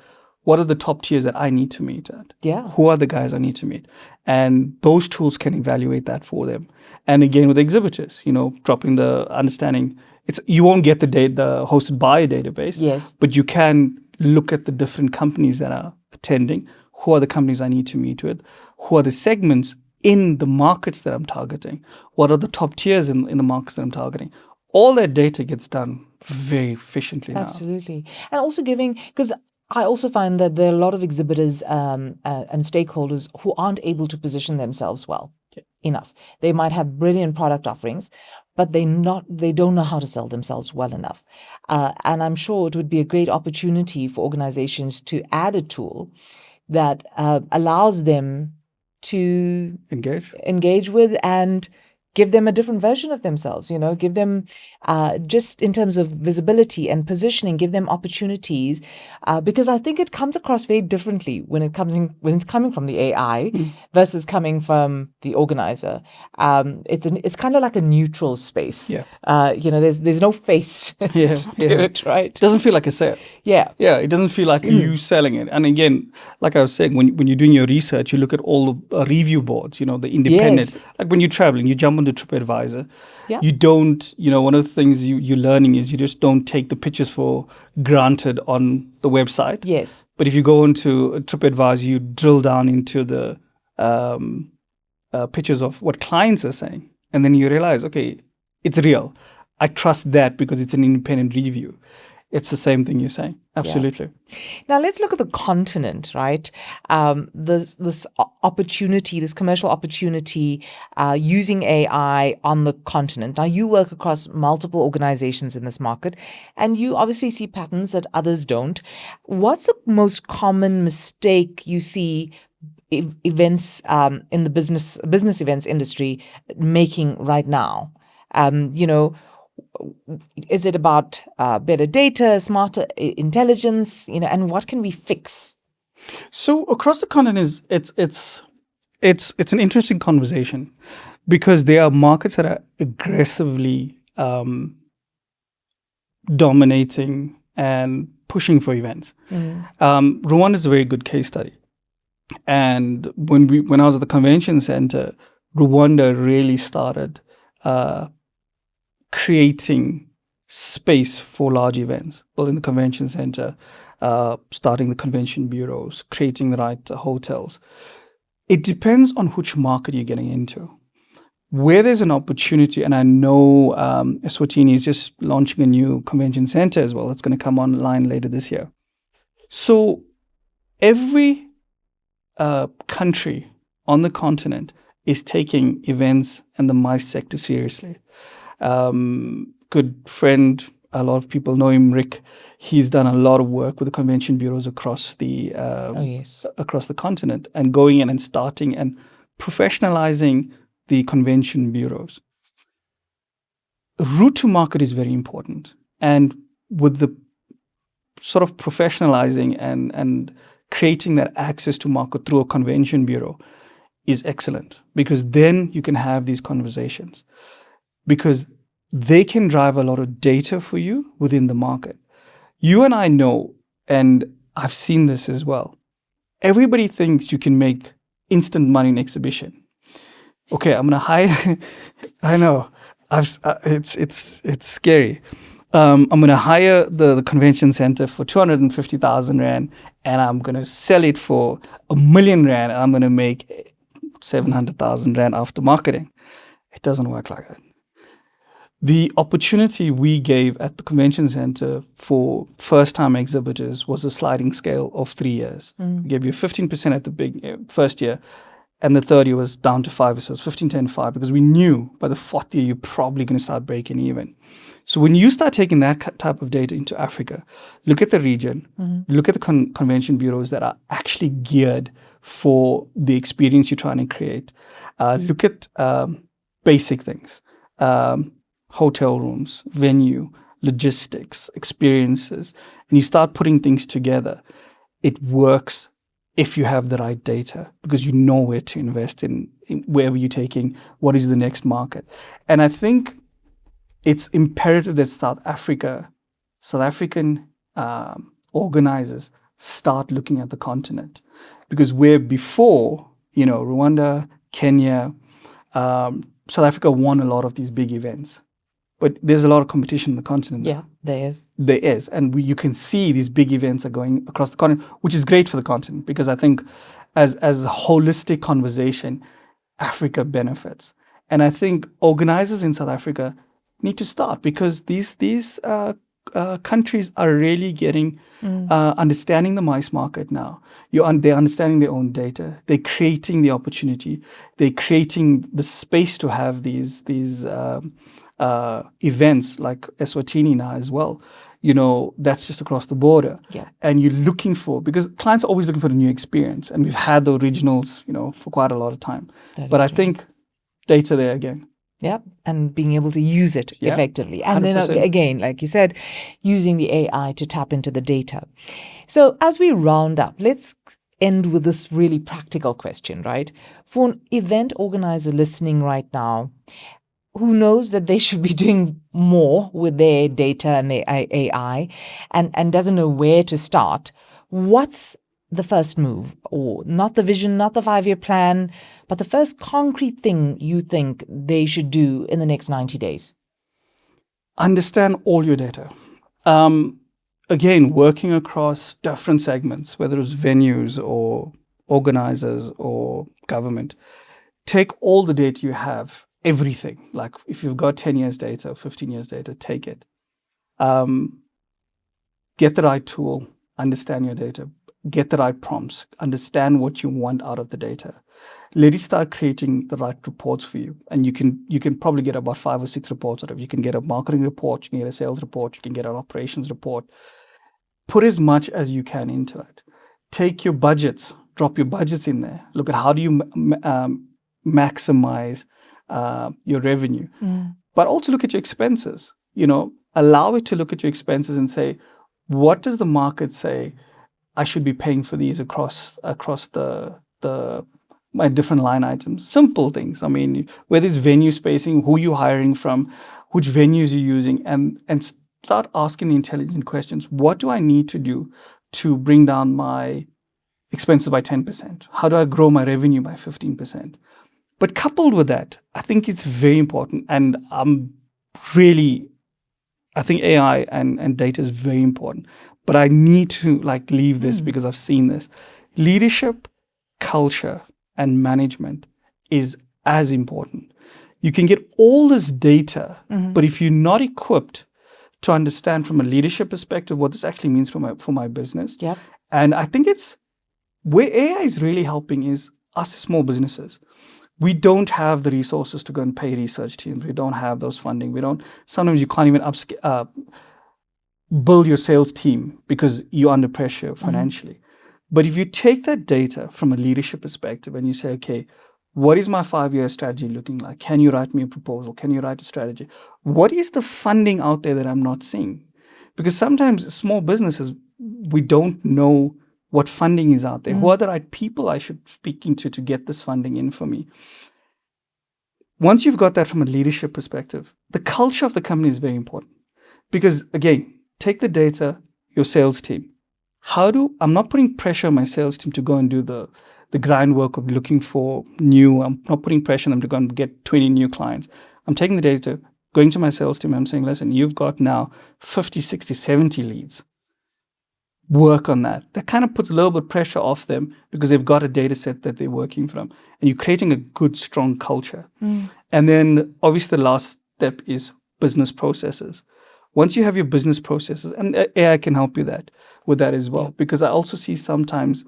what are the top tiers that I need to meet at? Yeah. Who are the guys I need to meet? And those tools can evaluate that for them. And again, with exhibitors, dropping the understanding, you won't get the data, the hosted buyer database. Yes. But you can look at the different companies that are attending. Who are the companies I need to meet with? Who are the segments in the markets that I'm targeting? What are the top tiers in the markets that I'm targeting? All that data gets done very efficiently now. Absolutely. And also because I also find that there are a lot of exhibitors and stakeholders who aren't able to position themselves well enough. They might have brilliant product offerings, but they don't know how to sell themselves well enough. And I'm sure it would be a great opportunity for organizations to add a tool that allows them to engage with and give them a different version of themselves, give them just in terms of visibility and positioning, give them opportunities, because I think it comes across very differently when it's coming from the AI versus coming from the organizer. It's kind of like a neutral space. Yeah. There's no face to it, right? It doesn't feel like a sale. Yeah. Yeah, it doesn't feel like you selling it. And again, like I was saying, when you're doing your research, you look at all the review boards, the independent. Yes. Like when you're traveling, you jump onto TripAdvisor. Yeah. You don't, one of the things you're learning is you just don't take the pictures for granted on the website. Yes. But if you go into TripAdvisor, you drill down into the pictures of what clients are saying. And then you realize, okay, it's real. I trust that because it's an independent review. It's the same thing you're saying. Absolutely. Yeah. Now let's look at the continent, right? This opportunity, this commercial opportunity, using AI on the continent. Now you work across multiple organizations in this market, and you obviously see patterns that others don't. What's the most common mistake you see events in the business events industry making right now? Is it about better data, smarter intelligence, and what can we fix? So across the continent, it's an interesting conversation because there are markets that are aggressively dominating and pushing for events. Rwanda is a very good case study. And when I was at the convention center, Rwanda really started creating space for large events, building the convention center, starting the convention bureaus, creating the right hotels. It depends on which market you're getting into. Where there's an opportunity, and I know Eswatini is just launching a new convention center as well. It's going to come online later this year. So every country on the continent is taking events and the MICE sector seriously. Good friend, a lot of people know him, Rick. He's done a lot of work with the convention bureaus across the across the continent, and going in and starting and professionalizing the convention bureaus. Route to market is very important, and with the sort of professionalizing and creating that access to market through a convention bureau is excellent, because then you can have these conversations, because they can drive a lot of data for you within the market. You and I know, and I've seen this as well, everybody thinks you can make instant money in exhibition. Okay, I'm going to hire, I know, it's scary. I'm going to hire the convention center for 250,000 Rand, and I'm going to sell it for R1 million, and I'm going to make 700,000 Rand after marketing. It doesn't work like that. The opportunity we gave at the convention center for first-time exhibitors was a sliding scale of 3 years. We gave you 15% at the first year, and the third year was down to 5%. So it was 15, 10, 5, because we knew by the fourth year you're probably going to start breaking even. So when you start taking that type of data into Africa, look at the region, look at the convention bureaus that are actually geared for the experience you're trying to create. Look at basic things. Hotel rooms, venue, logistics, experiences, and you start putting things together. It works if you have the right data, because you know where to invest in wherever you're taking, what is the next market. And I think it's imperative that South African organizers start looking at the continent. Because where before, Rwanda, Kenya, South Africa won a lot of these big events. But there's a lot of competition in the continent. Yeah, there is. There is. And you can see these big events are going across the continent, which is great for the continent, because I think as a holistic conversation, Africa benefits. And I think organizers in South Africa need to start, because these countries are really getting understanding the mice market now. They're understanding their own data. They're creating the opportunity. They're creating the space to have these events like Eswatini now as well. That's just across the border. Yeah. And you're looking because clients are always looking for a new experience. And we've had the originals, for quite a lot of time. But I think data there again. Yeah, and being able to use it effectively. And 100%. then again, like you said, using the AI to tap into the data. So as we round up, let's end with this really practical question, right? For an event organizer listening right now, who knows that they should be doing more with their data and their AI and doesn't know where to start, what's the first move? Or not the vision, not the 5-year plan, but the first concrete thing you think they should do in the next 90 days? Understand all your data. Again, working across different segments, whether it's venues or organizers or government. Take all the data you have, everything. Like if you've got 10 years data, 15 years data, take it. Get the right tool, understand your data. Get the right prompts, understand what you want out of the data. Let it start creating the right reports for you. And you can probably get about 5 or 6 reports out of it. You can get a marketing report, you can get a sales report, you can get an operations report. Put as much as you can into it. Take your budgets, drop your budgets in there. Look at how do you maximize your revenue. But also look at your expenses. Allow it to look at your expenses and say, what does the market say I should be paying for these across my different line items? Simple things. I mean, whether it's venue spacing, who you're hiring from, which venues you're using, and start asking the intelligent questions. What do I need to do to bring down my expenses by 10%? How do I grow my revenue by 15%? But coupled with that, I think it's very important, and I think AI and data is very important. But I need to leave this because I've seen this. Leadership, culture, and management is as important. You can get all this data, but if you're not equipped to understand from a leadership perspective what this actually means for my business, and I think it's where AI is really helping is us as small businesses. We don't have the resources to go and pay research teams. We don't have those funding. Sometimes you can't even build your sales team because you're under pressure financially. But if you take that data from a leadership perspective and you say, okay, what is my 5-year strategy looking like? Can you write me a proposal? Can you write a strategy? What is the funding out there that I'm not seeing? Because sometimes small businesses, we don't know what funding is out there. Who are the right people I should be speaking to get this funding in for me? Once you've got that from a leadership perspective, the culture of the company is very important. Because again, take the data, your sales team. I'm not putting pressure on my sales team to go and do the grind work of looking for I'm not putting pressure on them to go and get 20 new clients. I'm taking the data, going to my sales team, I'm saying, listen, you've got now 50, 60, 70 leads. Work on that. That kind of puts a little bit of pressure off them because they've got a data set that they're working from. And you're creating a good, strong culture. And then obviously the last step is business processes. Once you have your business processes, and AI can help you with that as well. Because I also see sometimes,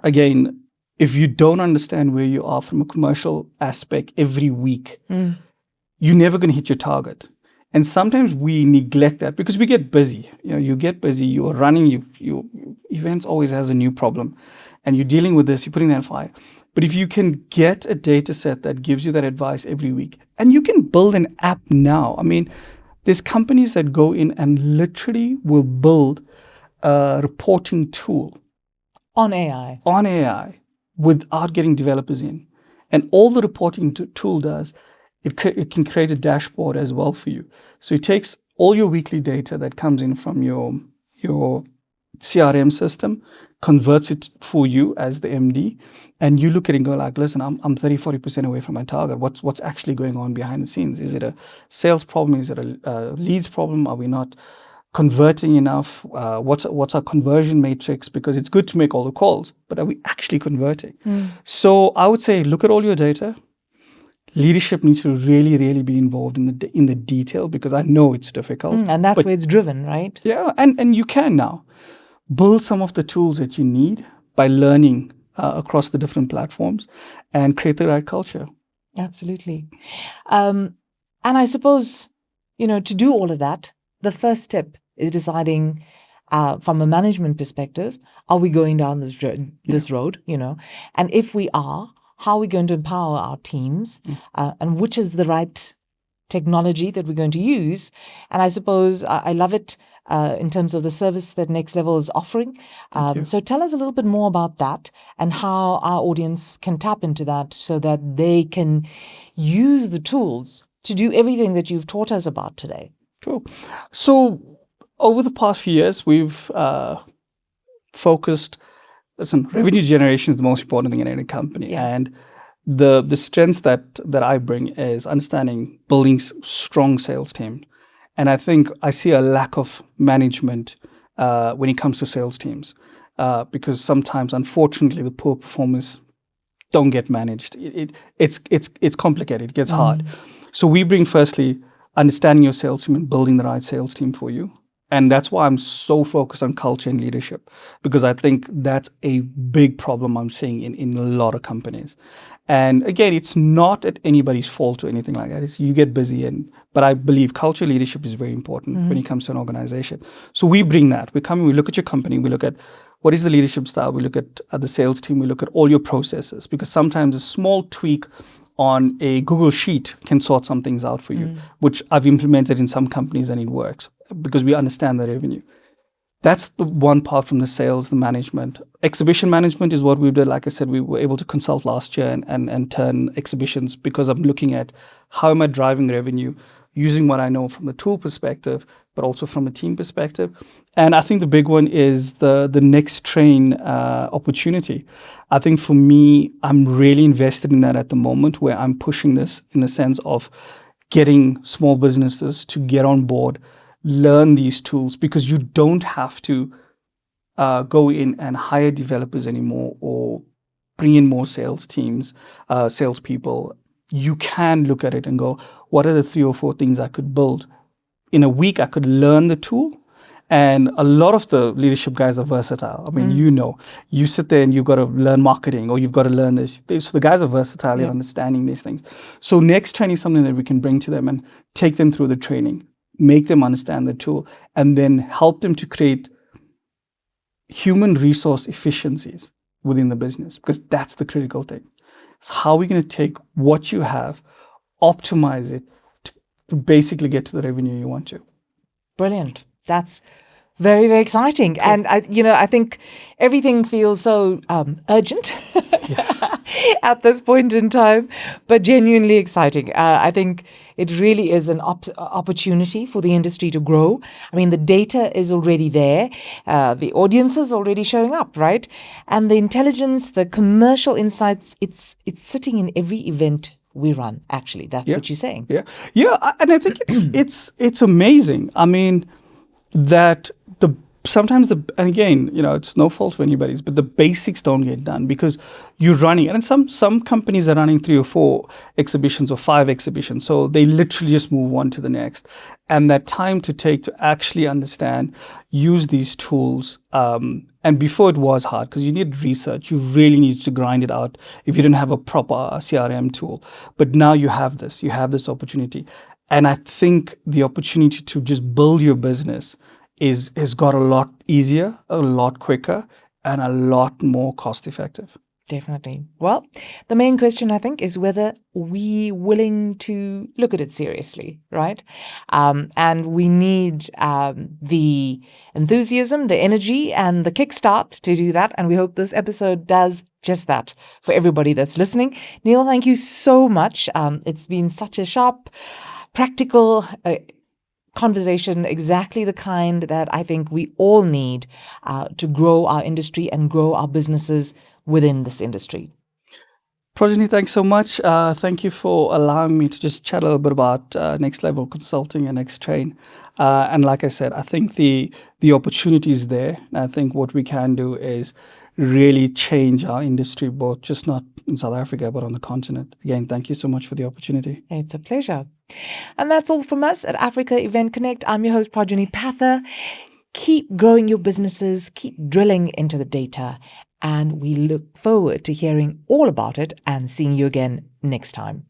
again, if you don't understand where you are from a commercial aspect every week, you're never going to hit your target. And sometimes we neglect that because we get busy. You get busy, you are running, your events always has a new problem. And you're dealing with this, you're putting that fire. But if you can get a data set that gives you that advice every week, and you can build an app now. I mean, there's companies that go in and literally will build a reporting tool. On AI. On AI without getting developers in. And all the reporting tool does, it can create a dashboard as well for you. So it takes all your weekly data that comes in from your CRM system, converts it for you as the MD, and you look at it and go like, listen, I'm 30-40% away from my target. What's actually going on behind the scenes? Is it a sales problem? Is it a leads problem? Are we not converting enough? What's our conversion matrix? Because it's good to make all the calls, but are we actually converting? So I would say, look at all your data. Leadership needs to really, really be involved in the detail, because I know it's difficult. And that's where it's driven, right? Yeah, and you can now build some of the tools that you need by learning across the different platforms and create the right culture. Absolutely. And I suppose, to do all of that, the first step is deciding from a management perspective, are we going down this road, And if we are, how are we going to empower our teams and which is the right technology that we're going to use? And I suppose I love it in terms of the service that Next Level is offering. So tell us a little bit more about that and how our audience can tap into that so that they can use the tools to do everything that you've taught us about today. Cool. So over the past few years, we've focused. Listen, revenue generation is the most important thing in any company, and the strengths that I bring is understanding building strong sales team, and I think I see a lack of management when it comes to sales teams, because sometimes, unfortunately, the poor performers don't get managed. It's complicated. It gets hard. So we bring firstly understanding your sales team and building the right sales team for you. And that's why I'm so focused on culture and leadership, because I think that's a big problem I'm seeing in a lot of companies. And again, it's not at anybody's fault or anything like that. It's you get busy, but I believe culture leadership is very important when it comes to an organization. So we bring that. We come in, we look at your company, we look at what is the leadership style, we look at the sales team, we look at all your processes, because sometimes a small tweak on a Google Sheet can sort some things out for you, which I've implemented in some companies and it works because we understand the revenue. That's the one part from the sales, the management. Exhibition management is what we did. Like I said, we were able to consult last year and turn exhibitions, because I'm looking at how am I driving revenue using what I know from the tool perspective, but also from a team perspective. And I think the big one is the next train opportunity. I think for me, I'm really invested in that at the moment, where I'm pushing this in the sense of getting small businesses to get on board, learn these tools, because you don't have to go in and hire developers anymore or bring in more sales teams, salespeople. You can look at it and go, what are the 3 or 4 things I could build? In a week, I could learn the tool. And a lot of the leadership guys are versatile. I mean, you sit there and you've got to learn marketing, or you've got to learn this. So the guys are versatile in understanding these things. So next training is something that we can bring to them and take them through the training, make them understand the tool, and then help them to create human resource efficiencies within the business, because that's the critical thing. So how are we going to take what you have, optimize it to basically get to the revenue you want to? Brilliant. That's very, very exciting. Cool. And I think everything feels so urgent at this point in time, but genuinely exciting. I think it really is an opportunity for the industry to grow. I mean, the data is already there. The audience is already showing up, right? And the intelligence, the commercial insights, it's sitting in every event we run. Actually, that's what you're saying. Yeah, and I think it's amazing. I mean, that and again, it's no fault of anybody's, but the basics don't get done because you're running, and some companies are running 3 or 4 exhibitions or 5 exhibitions, so they literally just move one to the next, and that time to take to actually understand, use these tools, and before it was hard because you need research, you really need to grind it out if you didn't have a proper CRM tool, but now you have this opportunity, and I think the opportunity to just build your business has got a lot easier, a lot quicker, and a lot more cost effective. Definitely. Well, the main question, I think, is whether we're willing to look at it seriously, right? And we need the enthusiasm, the energy, and the kickstart to do that. And we hope this episode does just that for everybody that's listening. Neil, thank you so much. It's been such a sharp, practical conversation, exactly the kind that I think we all need to grow our industry and grow our businesses within this industry. Progeny, thanks so much. Thank you for allowing me to just chat a little bit about Next Level Consulting and Xtrain. And like I said, I think the opportunity is there. And I think what we can do is really change our industry, both just not in South Africa, but on the continent. Again, thank you so much for the opportunity. It's a pleasure. And that's all from us at Africa Event Connect. I'm your host, Progeny Patha. Keep growing your businesses, keep drilling into the data, and we look forward to hearing all about it and seeing you again next time.